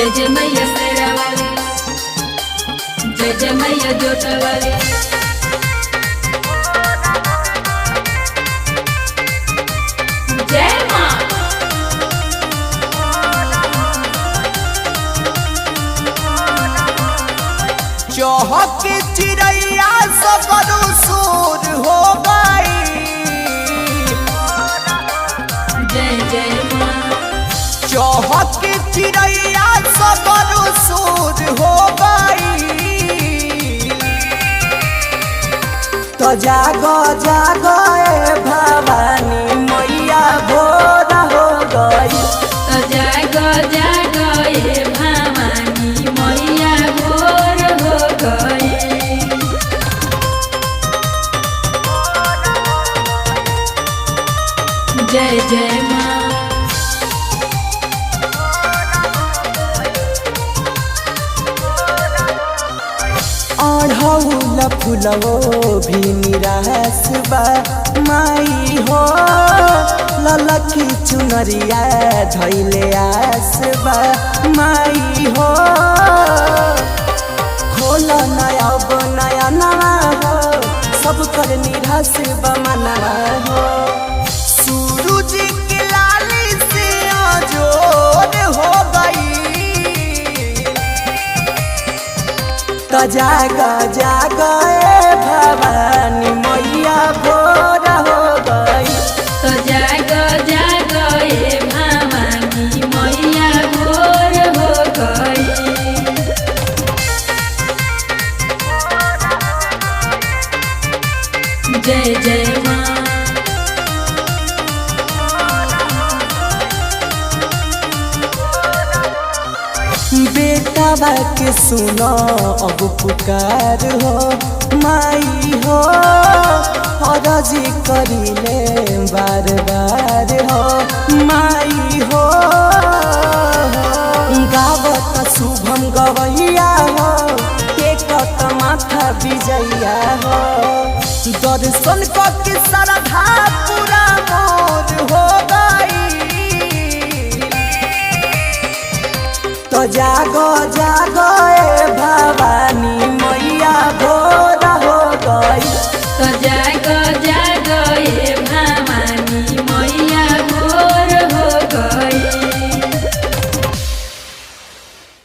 जय जय मैया शेरा वाली, जय जय मैया जोटा वाली। जय माँ। चहक चिड़ैया सगरो सूर हो गई। जय जय माँ। चहक चिड़ैया सगरो सूर हो गई। तो जागो जागो ए भवानी मैया भोर हो गई। तो जागो जागो ये भवानी मैया भोर हो गई। जय जय माँ। अढ़ौल फुलवो भी निराश बा माई हो। ललकी चुनरिया धैले आस बा माई हो। खोल नया नया नवा हो, सब कर निराश बा मनवा हो। सूरज के लाली से आजोर हो गई। तो जागा जागा ए भवानी मैया भोर हो गई। तो जागो जागो ये भवानी मैया भोर हो गई। जय जय माँ। बेटा के सुनो अब पुकार हो माई हो। फरजी करिले बार बार हो माई हो। गावत शुभम गवैया हो, टेकत माथा विजैया हो। दर्शन के श्रद्धा पूरा मोर हो गई। तो जागो जागो ए भवानी